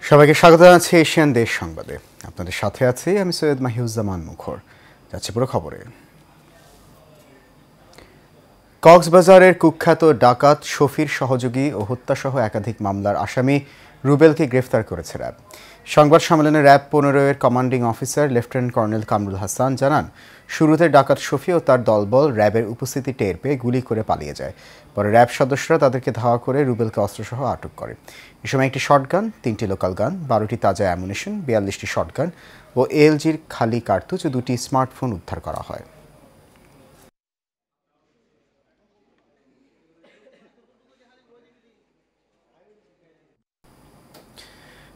সবাইকে স্বাগত জানাচ্ছি এশিয়ান দেশ সংবাদে। আপনাদের সাথে আছি আমি সৈয়দ মাহিউজ্জামান মুখর। যাচ্ছে পুরো খবরে। কক্সবাজারের কুখ্যাত ডাকাত শফির সহযোগী ও হত্যাসহ একাধিক মামলার আসামি রুবেলকে গ্রেফতার করেছে র্যাব। সংবাদ সম্মেলনে র্যাব 15-এর commanding officer lieutenant colonel Kamrul Hasan জানান, শুরুতে ডাকাত শফি ও তার দলবল র্যাবের উপস্থিতি টের পেয়ে গুলি করে পালিয়ে যায়। পরে র্যাব সদস্যরা তাদেরকে ধাওয়া করে রুবেলকে অস্ত্রসহ আটক করে। এ সময় একটি শটগান, 3টি লোকাল গান, 12টি তাজা অ্যামুনিশন, 42টি শটগান ও এএলজির খালি কার্তুজ ও 2টি স্মার্টফোন উদ্ধার করা হয়।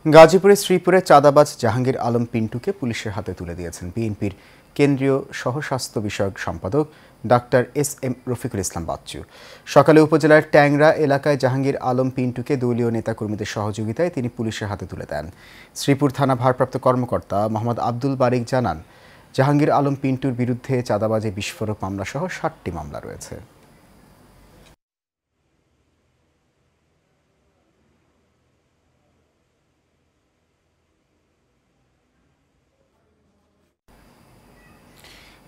গাজীপুরের শ্রীপুরে চাঁদাবাজ জাহাঙ্গীর আলম পিন্টুকে পুলিশের হাতে তুলে দিয়েছেন বিএনপির কেন্দ্রীয় সহস্বাস্থ্য বিষয়ক সম্পাদক ডাক্তার এস.এম. রফিকুল ইসলাম বাচ্চু। সকালে উপজেলার ট্যাংরা এলাকায় জাহাঙ্গীর আলম পিন্টুকে দলীয় নেতাকর্মীদের সহযোগিতায় তিনি পুলিশের হাতে তুলে দেন। শ্রীপুর থানা ভারপ্রাপ্ত কর্মকর্তা মোহাম্মদ আব্দুল বারিক জানান, জাহাঙ্গীর আলম পিন্টুর বিরুদ্ধে চাঁদাবাজি বিস্ফোরক মামলাসহ 7টি মামলা রয়েছে।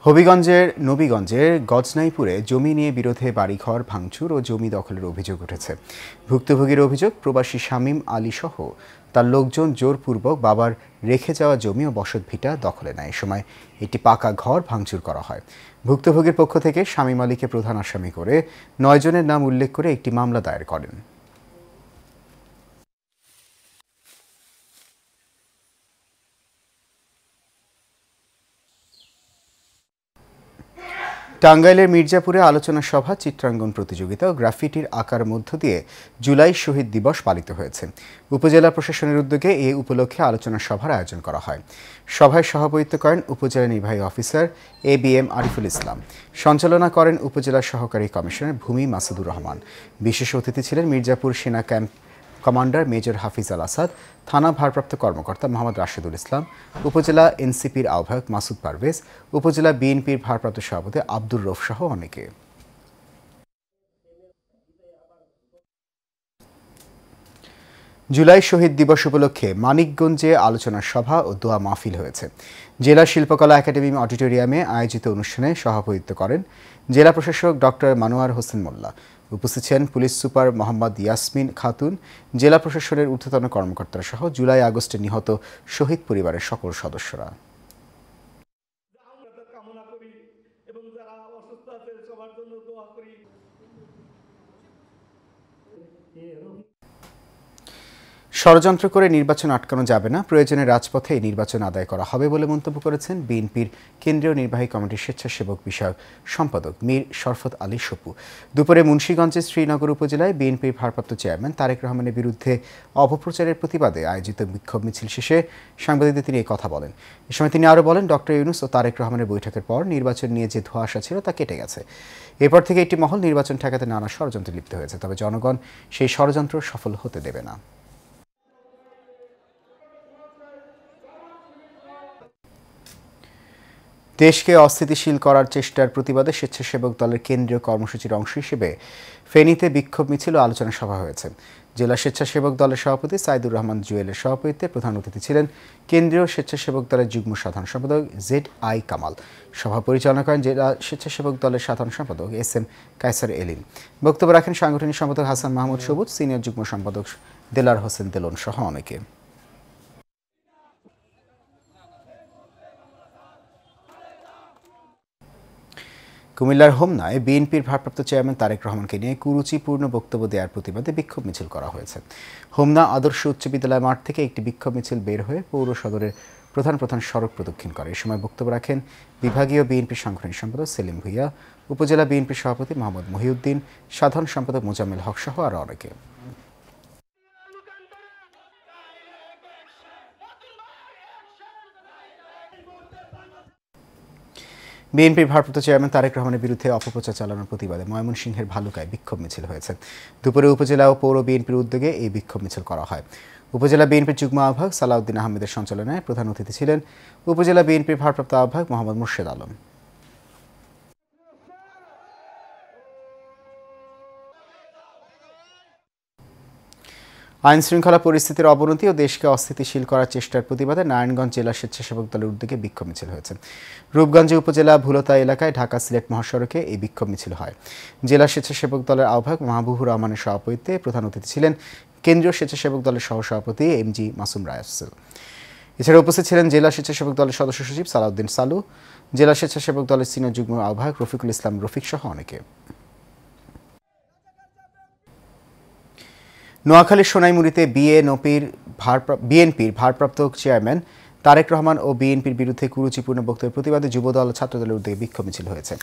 হবিগঞ্জের নবীগঞ্জের গজনাইপুরে জমি নিয়ে বিরোধে বাড়িঘর ভাঙচুর ও জমি দখলের অভিযোগ উঠেছে। ভুক্তভোগীর অভিযোগ, প্রবাসী শামীম আলী সহ তার লোকজন জোরপূর্বক বাবার রেখে যাওয়া জমি ও বসতভিটা দখলে নেয়। এ সময় একটি পাকা ঘর ভাঙচুর করা হয়। ভুক্তভোগীর পক্ষ থেকে শামীম আলীকে প্রধান আসামি করে 9 জনের নাম উল্লেখ করে একটি মামলা দায়ের করেন। টাঙ্গাইলের মির্জাপুরে আলোচনা সভা, চিত্রাঙ্কন প্রতিযোগিতা ও গ্রাফিটির আঁকার মধ্য দিয়ে জুলাই শহীদ দিবস পালিত হয়েছে। উপজেলা প্রশাসনের উদ্যোগে এ উপলক্ষে আলোচনা সভার আয়োজন করা হয়। সভায় সভাপতিত্ব করেন উপজেলা নির্বাহী অফিসার এবিএম আরিফুল ইসলাম। সঞ্চালনা করেন উপজেলা সহকারী কমিশনার ভূমি মাসুদুর রহমান। বিশেষ অতিথি ছিলেন মির্জাপুর সেনা ক্যাম্প কমান্ডার মেজর হাফিজ আল আসাদ, থানা ভারপ্রাপ্ত কর্মকর্তা মোহাম্মদ রাশেদুল ইসলাম, উপজেলা এনসিপির আহ্বায়ক মাসুদ পারভেজ, উপজেলা বিএনপির ভারপ্রাপ্ত সভাপতি আব্দুর রৌফ সহ অনেকে। জুলাই শহীদ দিবস উপলক্ষে মানিকগঞ্জে আলোচনা সভা ও দোয়া মাহফিল হয়েছে। জেলা শিল্পকলা একাডেমি অডিটোরিয়ামে আয়োজিত অনুষ্ঠানে সভাপতিত্ব করেন জেলা প্রশাসক ডক্টর মানোয়ার হোসেন মোল্লা। উপস্থিত ছিলেন পুলিশ সুপার মোহাম্মদ ইয়াসমিন খাতুন, জেলা প্রশাসনের ঊর্ধ্বতন কর্মকর্তারা সহ জুলাই আগস্টে নিহত শহীদ পরিবারের সকল সদস্যরা। ষড়যন্ত্র করে নির্বাচন আটকানো যাবে না, প্রয়োজনে রাজপথে এই নির্বাচন আদায় করা হবে বলে মন্তব্য করেছেন বিএনপির কেন্দ্রীয় নির্বাহী কমিটির স্বেচ্ছাসেবক বিষয়ক সম্পাদক মীর শরফত আলী সপু। দুপুরে মুন্সিগঞ্জের শ্রীনগর উপজেলায় বিএনপির ভারপ্রাপ্ত চেয়ারম্যান তারেক রহমানের বিরুদ্ধে অপপ্রচারের প্রতিবাদে আয়োজিত বিক্ষোভ মিছিল শেষে সাংবাদিকদের তিনি এই কথা বলেন। এ সময় তিনি আরও বলেন, ডক্টর ইউনূস ও তারেক রহমানের বৈঠকের পর নির্বাচন নিয়ে যে ধোঁয়াশা ছিল তা কেটে গেছে। এরপর থেকে একটি মহল নির্বাচন ঠেকাতে নানা ষড়যন্ত্রে লিপ্ত হয়েছে, তবে জনগণ সেই ষড়যন্ত্র সফল হতে দেবে না। দেশকে অস্থিতিশীল করার চেষ্টার প্রতিবাদে স্বেচ্ছাসেবক দলের কেন্দ্রীয় কর্মসূচির অংশ হিসেবে ফেনীতে বিক্ষোভ মিছিল ও আলোচনা সভা হয়েছে। জেলা স্বেচ্ছাসেবক দলের সভাপতি সাইদুর রহমান জুয়েলের সভাপতিত্বে প্রধান অতিথি ছিলেন কেন্দ্রীয় স্বেচ্ছাসেবক দলের যুগ্ম সাধারণ সম্পাদক ZI কামাল। সভা পরিচালনা করেন জেলা স্বেচ্ছাসেবক দলের সাধারণ সম্পাদক SM কায়সার এলিন। বক্তব্য রাখেন সাংগঠনিক সম্পাদক হাসান মাহমুদ সবুজ, সিনিয়র যুগ্ম সম্পাদক দেলার হোসেন দেলন সহ অনেকে। কুমিল্লার হোমনায় বিএনপির ভারপ্রাপ্ত চেয়ারম্যান তারেক রহমানকে নিয়ে কুরুচিপূর্ণ বক্তব্য দেওয়ার প্রতিবাদে বিক্ষোভ মিছিল করা হয়েছে। হোমনা আদর্শ উচ্চ বিদ্যালয় মাঠ থেকে একটি বিক্ষোভ মিছিল বের হয়ে পৌর সদরের প্রধান সড়ক প্রদক্ষিণ করে। এ সময় বক্তব্য রাখেন বিভাগীয় বিএনপির সাংগঠনিক সম্পাদক সেলিম ভুইয়া, উপজেলা বিএনপির সভাপতি মোহাম্মদ মহিউদ্দিন, সাধারণ সম্পাদক মোজাম্মেল হক সহ আরও অনেকে। বিএনপির ভারপ্রাপ্ত চেয়ারম্যান তারেক রহমানের বিরুদ্ধে অপপ্রচার চালানোর প্রতিবাদে ময়মনসিংহের ভালুকায় বিক্ষোভ মিছিল হয়েছে। দুপুরে উপজেলা ও পৌর বিএনপির উদ্যোগে এই বিক্ষোভ মিছিল করা হয়। উপজেলা বিএনপির যুগ্ম আহ্বায়ক সালাউদ্দিন আহমেদের সঞ্চালনায় প্রধান অতিথি ছিলেন উপজেলা বিএনপির ভারপ্রাপ্ত আহ্বায়ক মোহাম্মদ মুর্শেদ আলম। আইন শৃঙ্খলা পরিস্থিতির অবনতি ও দেশকে অস্থিতিশীল করার চেষ্টার প্রতিবাদে নারায়ণগঞ্জ জেলা স্বেচ্ছাসেবক দলের উদ্যোগে বিক্ষোভ মিছিল হয়েছে। রূপগঞ্জ উপজেলা ভুলতা এলাকায় ঢাকা সিলেট মহাসড়কে এই বিক্ষোভ মিছিল হয়। জেলা স্বেচ্ছাসেবক দলের আহ্বায়ক মাহবুবুর রহমানের সভাপতিত্বে প্রধান অতিথি ছিলেন কেন্দ্রীয় স্বেচ্ছাসেবক দলের সহসভাপতি এমজি মাসুম রাসেল। এছাড়া উপস্থিত ছিলেন জেলা স্বেচ্ছাসেবক দলের সদস্য সচিব সালাউদ্দিন সালু, জেলা স্বেচ্ছাসেবক দলের সিনিয়র যুগ্ম আহ্বায়ক রফিকুল ইসলাম রফিক সহ অনেকে। নোয়াখালীর সোনাইমুড়িতে বিএনপির ভারপ্রাপ্ত চেয়ারম্যান তারেক রহমান ও বিএনপির বিরুদ্ধে কুরুচিপূর্ণ বক্তব্যের প্রতিবাদে যুবদল ও ছাত্রদলের উদ্যোগে বিক্ষোভ মিছিল হয়েছে।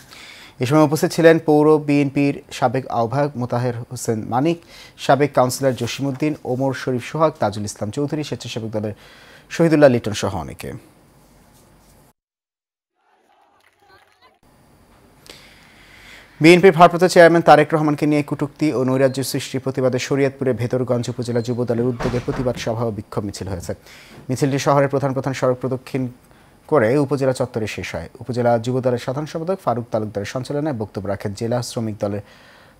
এ সময় উপস্থিত ছিলেন পৌর বিএনপির সাবেক আহ্বায়ক মোতাহের হোসেন মানিক, সাবেক কাউন্সিলর জসিমউদ্দিন, ওমর শরীফ সোহাগ, তাজুল ইসলাম চৌধুরী, স্বেচ্ছাসেবক দলের শহীদুল্লাহ লিটন সহ অনেকে। বিএনপির ভারপ্রাপ্ত চেয়ারম্যান তারেক রহমানকে নিয়ে কটূক্তি ও নৈরাজ্য সৃষ্টির প্রতিবাদে শরীয়তপুরের ভেতরগঞ্জ উপজেলা যুবদলের উদ্যোগে প্রতিবাদ সভা ও বিক্ষোভ মিছিল হয়েছে। মিছিলটি শহরের প্রধান সড়ক প্রদক্ষিণ করে উপজেলা চত্বরে শেষ হয়। উপজেলা যুবদলের সাধারণ সম্পাদক ফারুক তালুকদারের সঞ্চালনায় বক্তব্য রাখেন জেলা শ্রমিক দলের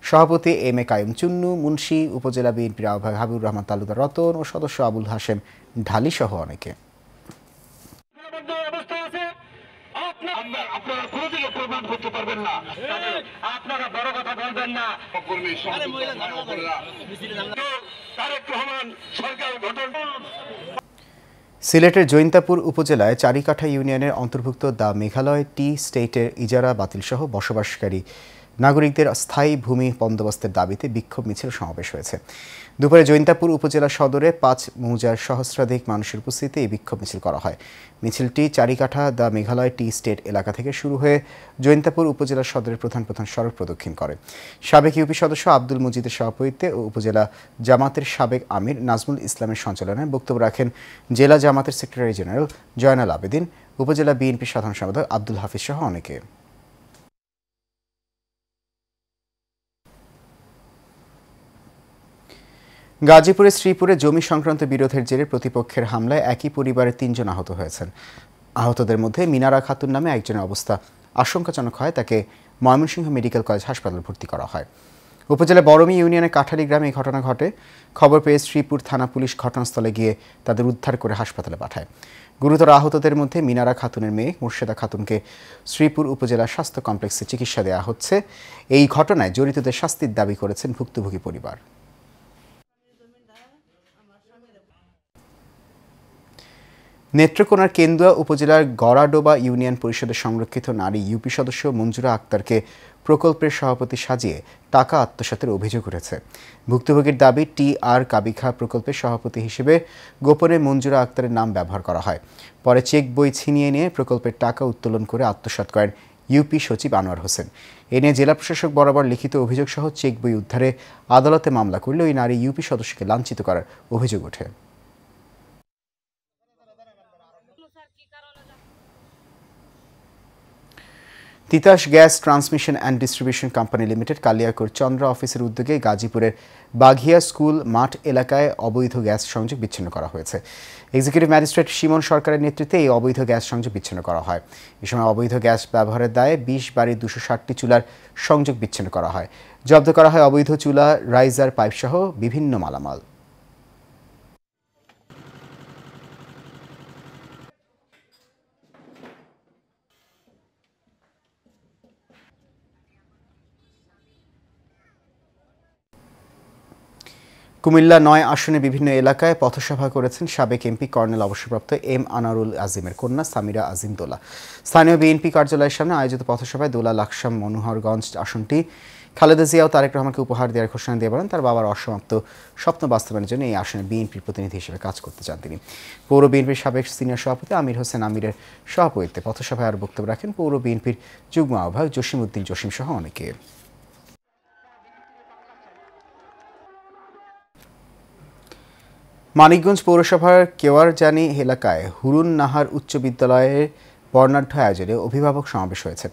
সভাপতি এম এ কাইম চুন্নু, মুন্সি, উপজেলা বিএনপির আহ্বায়ক হাবিবুর রহমান তালুকদার রতন ও সদস্য আবুল হাশেম ঢালি সহ অনেকে। আপনারা কোনোদিন প্রমাণ করতে পারবেন না, আপনারা বড় কথা বলবেন না। তারেক রহমান সরকার গঠন। সিলেটের জৈন্তাপুর উপজেলায় চারিকাঠা ইউনিয়নের অন্তর্ভুক্ত দ্য মেঘালয় টি স্টেটের ইজারা বাতিলসহ বসবাসকারী নাগরিকদের স্থায়ী ভূমি বন্দোবস্তের দাবিতে বিক্ষোভ মিছিল সমাবেশ হয়েছে। দুপুরে জৈন্তাপুর উপজেলা সদরে ৫ মৌজার সহস্রাধিক মানুষের উপস্থিতিতে এই বিক্ষোভ মিছিল করা হয়। মিছিলটি চারিকাঠা দ্য মেঘালয় টি স্টেট এলাকা থেকে শুরু হয়ে জৈন্তাপুর উপজেলা সদরের প্রধান সড়ক প্রদক্ষিণ করে। সাবেক ইউপি সদস্য আব্দুল মজিদের সভাপতিত্বে ও উপজেলা জামাতের সাবেক আমির নাজমুল ইসলামের সঞ্চালনায় বক্তব্য রাখেন জেলা জামাতের সেক্রেটারি জেনারেল জয়নাল আবেদিন, উপজেলা বিএনপির সাধারণ সম্পাদক আব্দুল হাফিজ সহ অনেকে। গাজীপুরের শ্রীপুরে জমি সংক্রান্ত বিরোধের জেরে প্রতিপক্ষের হামলায় একই পরিবারের ৩ জন আহত হয়েছেন। আহতদের মধ্যে মিনারা খাতুন নামে একজনের অবস্থা আশঙ্কাজনক হয়, তাকে ময়মনসিংহ মেডিকেল কলেজ হাসপাতালে ভর্তি করা হয়। উপজেলার বড়মি ইউনিয়নের কাঠালি গ্রামে এই ঘটনা ঘটে। খবর পেয়ে শ্রীপুর থানা পুলিশ ঘটনাস্থলে গিয়ে তাদের উদ্ধার করে হাসপাতালে পাঠায়। গুরুতর আহতদের মধ্যে মিনারা খাতুনের মেয়ে মুর্শেদা খাতুনকে শ্রীপুর উপজেলা স্বাস্থ্য কমপ্লেক্সে চিকিৎসা দেওয়া হচ্ছে। এই ঘটনায় জড়িতদের শাস্তির দাবি করেছেন ভুক্তভোগী পরিবার। নেত্রকোনার কেন্দুয়া উপজেলার গড়াডোবা ইউনিয়ন পরিষদের সংরক্ষিত নারী ইউপি সদস্য মঞ্জুরা আক্তারকে প্রকল্পের সভাপতি সাজিয়ে টাকা আত্মসাতের অভিযোগ উঠেছে। ভুক্তভোগীর দাবি, টি.আর. কাবিখা প্রকল্পের সভাপতি হিসেবে গোপনে মঞ্জুরা আক্তারের নাম ব্যবহার করা হয়। পরে চেক বই ছিনিয়ে নিয়ে প্রকল্পের টাকা উত্তোলন করে আত্মসাৎ করেন ইউপি সচিব আনোয়ার হোসেন। এ নিয়ে জেলা প্রশাসক বরাবর লিখিত অভিযোগ সহ চেক বই উদ্ধারে আদালতে মামলা করলে ওই নারী ইউপি সদস্যকে লাঞ্ছিত করার অভিযোগ ওঠে। Titas gas transmission and distribution company limited Kaliakair Chandra অফিসের উদ্যোগে গাজীপুরের বাঘিয়া স্কুল মাঠ এলাকায় অবৈধ গ্যাস সংযোগ বিচ্ছিন্ন করা হয়েছে। এক্সিকিউটিভ ম্যাজিস্ট্রেট শিমন সরকারের নেতৃত্বে এই অবৈধ গ্যাস সংযোগ বিচ্ছিন্ন করা হয়। এ সময় অবৈধ গ্যাস ব্যবহারের দায়ে ২০ বাড়ির ২৬০টি চুলার সংযোগ বিচ্ছিন্ন করা হয়। জব্দ করা হয় অবৈধ চুলা, রাইজার, পাইপসহ বিভিন্ন মালামাল। কুমিল্লা ৯ আসনে বিভিন্ন এলাকায় পথসভা করেছেন সাবেক এমপি কর্নেল অবসরপ্রাপ্ত এম আনারুল আজিমের কন্যা সামিরা আজিম দোলা। স্থানীয় বিএনপি কার্যালয়ের সামনে আয়োজিত পথসভায় দোলা লাকসাম মনোহরগঞ্জ আসনটি খালেদা জিয়া ও তারেক রহমানকে উপহার দেওয়ার ঘোষণা দিয়ে বলেন তার বাবার অসমাপ্ত স্বপ্ন বাস্তবায়নের জন্য এই আসনে বিএনপির প্রতিনিধি হিসেবে কাজ করতে চান তিনি। পৌর বিএনপির সাবেক সিনিয়র সভাপতি আমির হোসেন আমিরের সভাপতিত্বে পথসভায় আরও বক্তব্য রাখেন পৌর বিএনপির যুগ্ম আহ্বায়ক জসিমউদ্দিন জসিম সহ অনেকে। মানিকগঞ্জ পৌরসভার কেওয়ারজানি এলাকায় হুরুন নাহার উচ্চ বিদ্যালয়ের বর্ণাঢ্য আয়োজনে অভিভাবক সমাবেশ হয়েছে।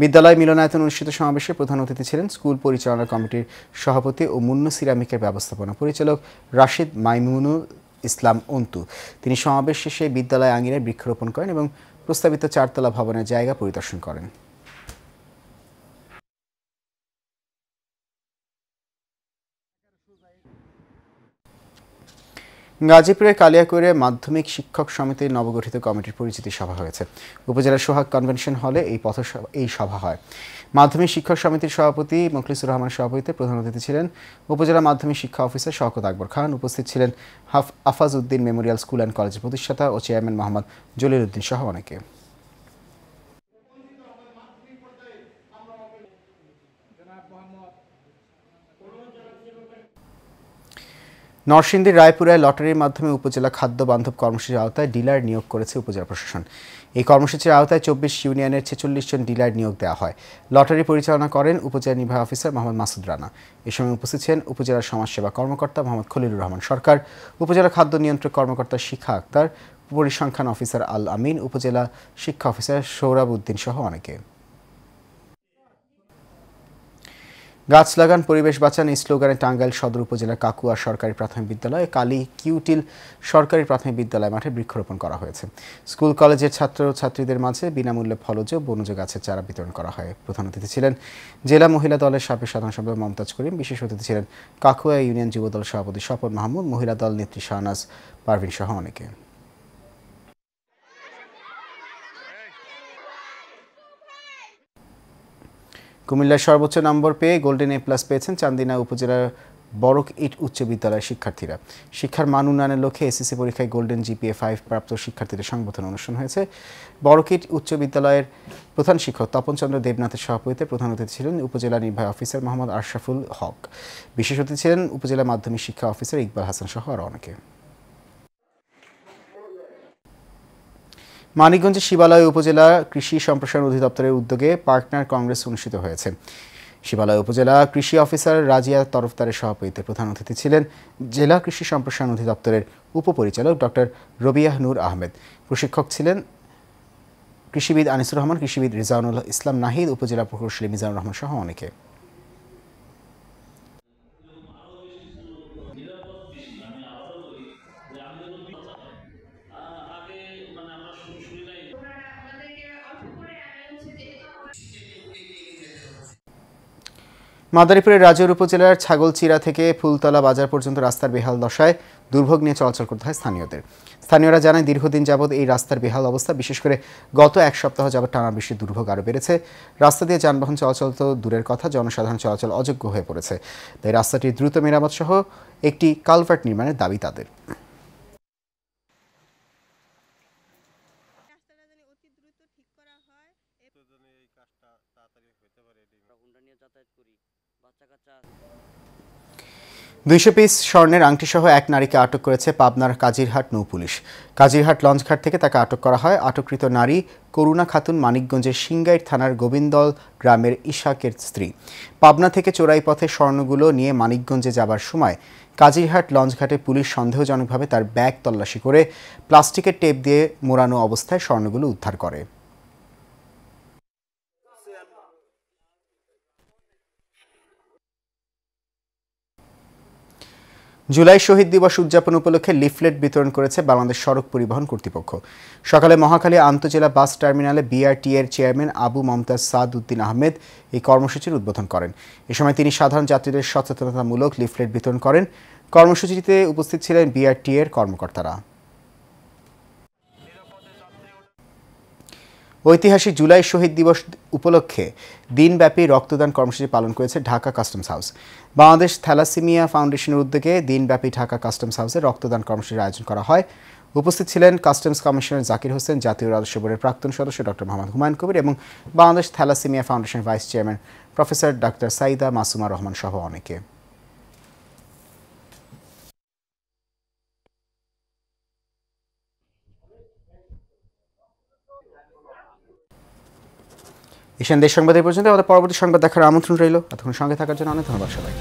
বিদ্যালয় মিলনায়তন অনুষ্ঠিত সমাবেশে প্রধান অতিথি ছিলেন স্কুল পরিচালনা কমিটির সভাপতি ও মুন্নু সিরামিকের ব্যবস্থাপনা পরিচালক রাশিদ মাইমুনুল ইসলাম অন্তু। তিনি সমাবেশ শেষে বিদ্যালয় আঙিনায় বৃক্ষরোপণ করেন এবং প্রস্তাবিত 4তলা ভবনের জায়গা পরিদর্শন করেন। গাজীপুরের কালিয়াকৈরে মাধ্যমিক শিক্ষক সমিতির নবগঠিত কমিটির পরিচিতি সভা হয়েছে। উপজেলার সোহাগ কনভেনশন হলে এই সভা হয়। মাধ্যমিক শিক্ষক সমিতির সভাপতি মোখলিসুর রহমান সভাপতিত্বে প্রধান অতিথি ছিলেন উপজেলা মাধ্যমিক শিক্ষা অফিসার শওকত আকবর খান। উপস্থিত ছিলেন Afaz Uddin Memorial school and কলেজের প্রতিষ্ঠাতা ও চেয়ারম্যান মোহাম্মদ জলিল উদ্দিন সহ অনেকে। নরসিংদীর রায়পুরায় লটারির মাধ্যমে উপজেলা খাদ্য বান্ধব কর্মসূচির আওতায় ডিলার নিয়োগ করেছে উপজেলা প্রশাসন। এই কর্মসূচির আওতায় 24 ইউনিয়নের 46 জন ডিলার নিয়োগ দেওয়া হয়। লটারি পরিচালনা করেন উপজেলা নির্বাহী অফিসার মোহাম্মদ মাসুদ রানা। এ সময় উপস্থিত ছিলেন উপজেলার সমাজসেবা কর্মকর্তা মোহাম্মদ খলিলুর রহমান সরকার, উপজেলা খাদ্য নিয়ন্ত্রক কর্মকর্তা শিখা আক্তার, পরিসংখ্যান অফিসার আল আমিন, উপজেলা শিক্ষা অফিসার সৌরভ উদ্দিন সহ অনেকে। গাছ লাগান পরিবেশ বাঁচান এই স্লোগানে টাঙ্গাইল সদর উপজেলার কাকুয়া সরকারি প্রাথমিক বিদ্যালয়ে কালী কিউটিল সরকারি প্রাথমিক বিদ্যালয় মাঠে বৃক্ষরোপণ করা হয়েছে। স্কুল কলেজের ছাত্র ও ছাত্রীদের মাঝে বিনামূল্যে ফলজ ও বনজ গাছের চারা বিতরণ করা হয়। প্রধান অতিথি ছিলেন জেলা মহিলা দলের সাবেক সাধারণ সম্পাদক মমতাজ করিম। বিশেষ অতিথি ছিলেন কাকুয়া ইউনিয়ন যুবদল সভাপতি স্বপন মাহমুদ, মহিলা দল নেত্রী শাহনাজ পারভিন সহ অনেকে। কুমিল্লার সর্বোচ্চ নম্বর পেয়ে গোল্ডেন এ+ পেয়েছেন চান্দিনা উপজেলার বরকইট উচ্চ বিদ্যালয়ের শিক্ষার্থীরা। শিক্ষার মান উন্নয়নের লক্ষ্যে এসএসসি পরীক্ষায় গোল্ডেন GPA 5 প্রাপ্ত শিক্ষার্থীদের সংবর্ধনা অনুষ্ঠান হয়েছে। বরকইট উচ্চ বিদ্যালয়ের প্রধান শিক্ষক তপন চন্দ্র দেবনাথের সভাপতিত্বে প্রধান অতিথি ছিলেন উপজেলা নির্বাহী অফিসার মোহাম্মদ আশরাফুল হক। বিশেষ অতিথি ছিলেন উপজেলা মাধ্যমিক শিক্ষা অফিসার ইকবাল হাসান সহ আরও অনেকে। মানিকগঞ্জের শিবালয় উপজেলা কৃষি সম্প্রসারণ অধিদপ্তরের উদ্যোগে পার্টনার কংগ্রেস অনুষ্ঠিত হয়েছে। শিবালয় উপজেলা কৃষি অফিসার রাজিয়া তরফদারের সভাপতিত্বে প্রধান অতিথি ছিলেন জেলা কৃষি সম্প্রসারণ অধিদপ্তরের উপপরিচালক ডক্টর রবিয়াহ নূর আহমেদ। প্রশিক্ষক ছিলেন কৃষিবিদ আনিসুর রহমান, কৃষিবিদ রিজাউনুল ইসলাম নাহিদ, উপজেলা প্রকৌশলী মিজানুর রহমান সহ অনেকে। মাদারীপুরের রাজৌর উপজেলার ছাগলচিরা থেকে ফুলতলা বাজার পর্যন্ত রাস্তার বেহাল দশায় দুর্ভোগ নিয়ে চলাচল করতে হয় স্থানীয়দের। স্থানীয়রা জানায় দীর্ঘদিন যাবৎ এই রাস্তার বেহাল অবস্থা, বিশেষ করে গত এক সপ্তাহ যাবৎ টানা বৃষ্টির দুর্ভোগ আরও বেড়েছে। রাস্তা দিয়ে যানবাহন চলাচল তো দূরের কথা, জনসাধারণ চলাচল অযোগ্য হয়ে পড়েছে। তাই রাস্তাটির দ্রুত মেরামত সহ একটি কালভার্ট নির্মাণের দাবি তাদের। $200 পিস স্বর্ণের আংটিসহ এক নারীকে আটক করেছে পাবনার কাজিরহাট নৌ পুলিশ। কাজিরহাট লঞ্চঘাট থেকে তাকে আটক করা হয়। আটককৃত নারী করুণা খাতুন মানিকগঞ্জের সিংগাইর থানার গোবিন্দল গ্রামের ইশাকের স্ত্রী। পাবনা থেকে চোরাই পথে স্বর্ণগুলো নিয়ে মানিকগঞ্জে যাবার সময় কাজিরহাট লঞ্চঘাটে পুলিশ সন্দেহজনকভাবে তার ব্যাগ তল্লাশি করে প্লাস্টিকের টেপ দিয়ে মোড়ানো অবস্থায় স্বর্ণগুলো উদ্ধার করে। জুলাই শহীদ দিবস উদযাপন উপলক্ষে লিফলেট বিতরণ করেছে বাংলাদেশ সড়ক পরিবহন কর্তৃপক্ষ। সকালে মহাখালী আন্তজেলা বাস টার্মিনালে BRT এর চেয়ারম্যান আবু মমতাজ সাদ উদ্দিন আহমেদ এই কর্মসূচির উদ্বোধন করেন। এ সময় তিনি সাধারণ যাত্রীদের সচেতনতামূলক লিফলেট বিতরণ করেন। কর্মসূচিতে উপস্থিত ছিলেন BRT এর কর্মকর্তারা। ঐতিহাসিক জুলাই শহীদ দিবস উপলক্ষে দিনব্যাপী রক্তদান কর্মসূচি পালন করেছে Dhaka customs house. Bangladesh thalassaemia ফাউন্ডেশনের উদ্যোগে দিনব্যাপী ঢাকা কাস্টমস হাউসে রক্তদান কর্মসূচির আয়োজন করা হয়। উপস্থিত ছিলেন কাস্টমস কমিশনার জাকির হোসেন, জাতীয় রাজস্ব বোর্ডের প্রাক্তন সদস্য ডক্টর মোহাম্মদ হুমায়ুন কবির এবং Bangladesh thalassaemia foundation vice chairman professor doctor Saida Masuma Rahman সহ অনেকে। এশিয়ান দেশ সংবাদ এই পর্যন্ত। আমাদের পরবর্তী সংবাদ দেখার আমন্ত্রণ রইল। এতক্ষণ সঙ্গে থাকার জন্য অনেক ধন্যবাদ সবাই।